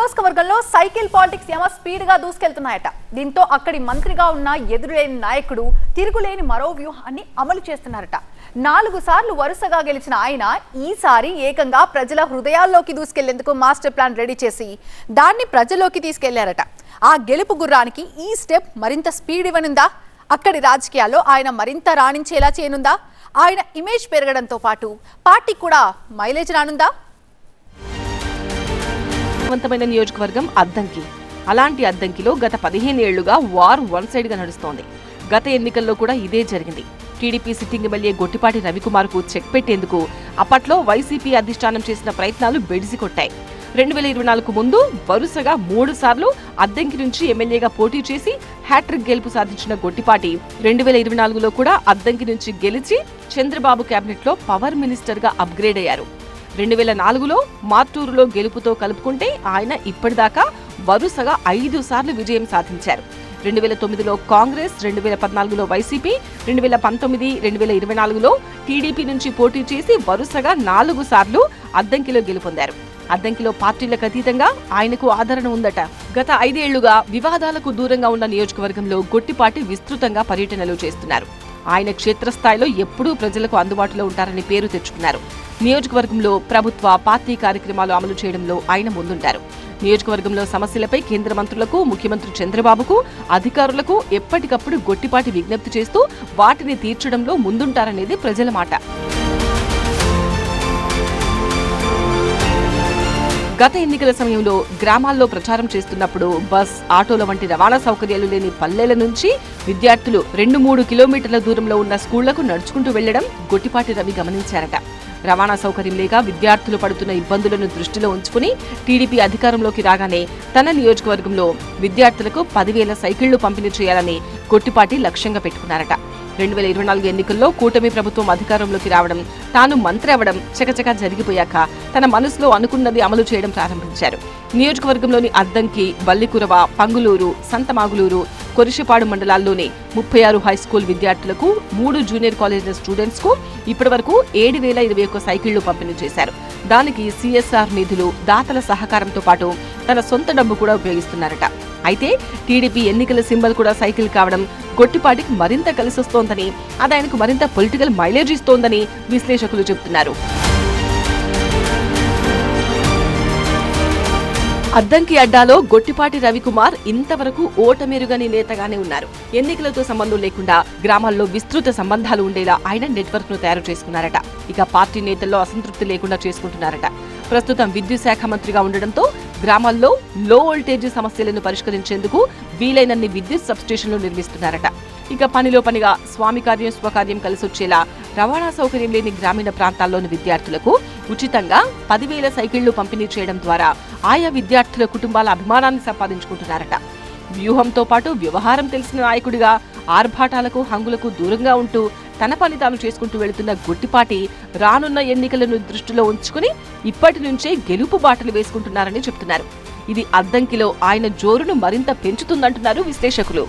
నియోజకవర్గంలో cycle politics ఏమో speed గా దూసుకెళ్తున్నాయట. దీంతో అక్కడి మంత్రిగా ఉన్న ఎదురులేని నాయకుడు తిరుగులేని మరో వ్యూహాన్ని అమలు చేస్తున్నారట. 4 సార్లు వరుసగా గెలిచిన ఆయన ఈసారి ఏకంగా ప్రజల హృదయాల్లోకి దూసుకెళ్లేందుకు మాస్టర్ ప్లాన్ రెడీ చేసి దాన్ని ప్రజల్లోకి తీసుకెళ్లారట. ఆ గెలుపు గుర్రానికి ఈ స్టెప్ మరింత స్పీడ్ ఇవ్వనుందా? అక్కడి రాజకీయాల్లో ఆయన మరింత రాణించేలా చేయనుందా? ఆయన ఇమేజ్ పెరగడంతో పాటు పార్టీ కూడా మైలేజ్ రానుందా? వంతమైన నియోజకవర్గం అద్దంకి. అలాంటి అద్దంకిలో గత 15 ఏళ్లుగా వార్ వన్ సైడ్ గా నడుస్తోంది. గత ఎన్నికల్లో కూడా ఇదే జరిగింది. టీడీపీ సిట్టింగ్ ఎమ్మెల్యే గొట్టిపాటి రవికుమార్కు చెక్ పెట్టేందుకు అప్పట్లో వైసీపీ అధిష్టానం చేసిన ప్రయత్నాలు బెడిసికొట్టాయి. 2024 ముందు వరుసగా 3 సార్లు అద్దంకి నుంచి ఎమ్మెల్యేగా పోటీ చేసి హ్యాట్రిక్ గెలుపు సాధించిన గొట్టిపాటి 2024లో కూడా అద్దంకి నుంచి గెలిచి చంద్రబాబు కేబినెట్ లో పవర్ మినిస్టర్ గా అప్గ్రేడ్ అయ్యారు. 2004లో మార్టూరులో గెలుపుతో కలుపుకుంటే ఆయన ఇప్పటిదాకా వరుసగా 5 సార్లు విజయం సాధించారు. 2009లో కాంగ్రెస్, 2014లో వైసీపీ, 2019, 2024లో టీడీపీ నుంచి పోటీ చేసి వరుసగా 4 సార్లు అద్దంకిలో గెలుపొందారు. అద్దంకిలో పార్టీలకు అతీతంగా ఆయనకు ఆదరణ ఉందట. గత 5 ఏళ్లుగా వివాదాలకు దూరంగా ఉన్న నియోజకవర్గంలో గొట్టిపాటి విస్తృతంగా పర్యటనలు చేస్తున్నారు. ఆయన క్షేత్రస్థాయిలో ఎప్పుడూ ప్రజలకు అందుబాటులో ఉంటారని పేరు తెచ్చుకున్నారు. నియోజకవర్గంలో ప్రభుత్వ పార్టీ కార్యక్రమాలు అమలు చేయడంలో ఆయన ముందుంటారు. నియోజకవర్గంలో సమస్యలపై కేంద్ర మంత్రులకు, ముఖ్యమంత్రి చంద్రబాబుకు, అధికారులకు ఎప్పటికప్పుడు గొట్టిపాటి విజ్ఞప్తి చేస్తూ వాటిని తీర్చడంలో ముందుంటారనేది ప్రజల మాట. గత ఎన్నికల సమయంలో గ్రామాల్లో ప్రచారం చేస్తున్నప్పుడు బస్, ఆటోల వంటి రవాణా సౌకర్యాలు లేని పల్లెల నుంచి విద్యార్థులు 2-3 కిలోమీటర్ల దూరంలో ఉన్న స్కూళ్లకు నడుచుకుంటూ వెళ్లడం గొట్టిపాటి రవి గమనించారట. రవాణా సౌకర్యం లేక విద్యార్థులు పడుతున్న ఇబ్బందులను దృష్టిలో ఉంచుకుని టీడీపీ అధికారంలోకి రాగానే తన నియోజకవర్గంలో విద్యార్థులకు 10,000 సైకిళ్లు పంపిణీ చేయాలని గొట్టిపాటి లక్ష్యంగా పెట్టుకున్నారట. 2024 ఎన్నికల్లో కూటమి ప్రభుత్వం అధికారంలోకి రావడం, తాను మంత్రి అవడం చకచకా జరిగిపోయాక తన మనసులో అనుకున్నది అమలు చేయడం ప్రారంభించారు. నియోజకవర్గంలోని అద్దంకి, బల్లికురవ, పంగులూరు, సంతమాగులూరు, కొరిషపాడు మండలాల్లోని 36 హైస్కూల్ విద్యార్థులకు, 3 జూనియర్ కాలేజీల స్టూడెంట్స్ కు ఇప్పటివరకు 7,021 సైకిళ్లు పంపిణీ చేశారు. దానికి సిఎస్ఆర్ నిధులు, దాతల సహకారంతో పాటు తన సొంత డబ్బు కూడా ఉపయోగిస్తున్నారట. అయితే టీడీపీ ఎన్నికల సింబల్ కూడా సైకిల్ కావడం గొట్టిపాటికి మరింత కలిసొస్తోందని, అది ఆయనకు మరింత పొలిటికల్ మైలేజ్ ఇస్తోందని విశ్లేషకులు చెబుతున్నారు. అద్దంకి అడ్డాలో గొట్టిపాటి రవికుమార్ ఇంతవరకు ఓటమెరుగని నేతగానే ఉన్నారు. ఎన్నికలతో సంబంధం లేకుండా గ్రామాల్లో విస్తృత సంబంధాలు ఉండేలా ఆయన నెట్వర్క్ ను తయారు చేసుకున్నారట. ఇక పార్టీ నేతల్లో అసంతృప్తి లేకుండా చేసుకుంటున్నారట. ప్రస్తుతం విద్యుత్ శాఖ మంత్రిగా ఉండడంతో గ్రామాల్లో లో వోల్టేజ్ సమస్యలను పరిష్కరించేందుకు వీలైనన్ని విద్యుత్ సబ్స్టేషన్లు నిర్మిస్తున్నారట. ఇక పనిలో పనిగా స్వామి కార్యం స్వకార్యం కలిసొచ్చేలా రవాణా సౌకర్యం లేని గ్రామీణ ప్రాంతాల్లోని విద్యార్థులకు ఉచితంగా 10,000 సైకిళ్లు పంపిణీ చేయడం ద్వారా ఆయా విద్యార్థుల కుటుంబాల అభిమానాన్ని సంపాదించుకుంటున్నారట. వ్యూహంతో పాటు వ్యవహారం తెలిసిన నాయకుడిగా ఆర్భాటాలకు, హంగులకు దూరంగా ఉంటూ తన పని తాను చేసుకుంటూ వెళుతున్న గొట్టిపాటి రానున్న ఎన్నికలను దృష్టిలో ఉంచుకుని ఇప్పటి నుంచే గెలుపు బాటలు వేసుకుంటున్నారని చెబుతున్నారు. ఇది అద్దంకిలో ఆయన జోరును మరింత పెంచుతుందంటున్నారు విశ్లేషకులు.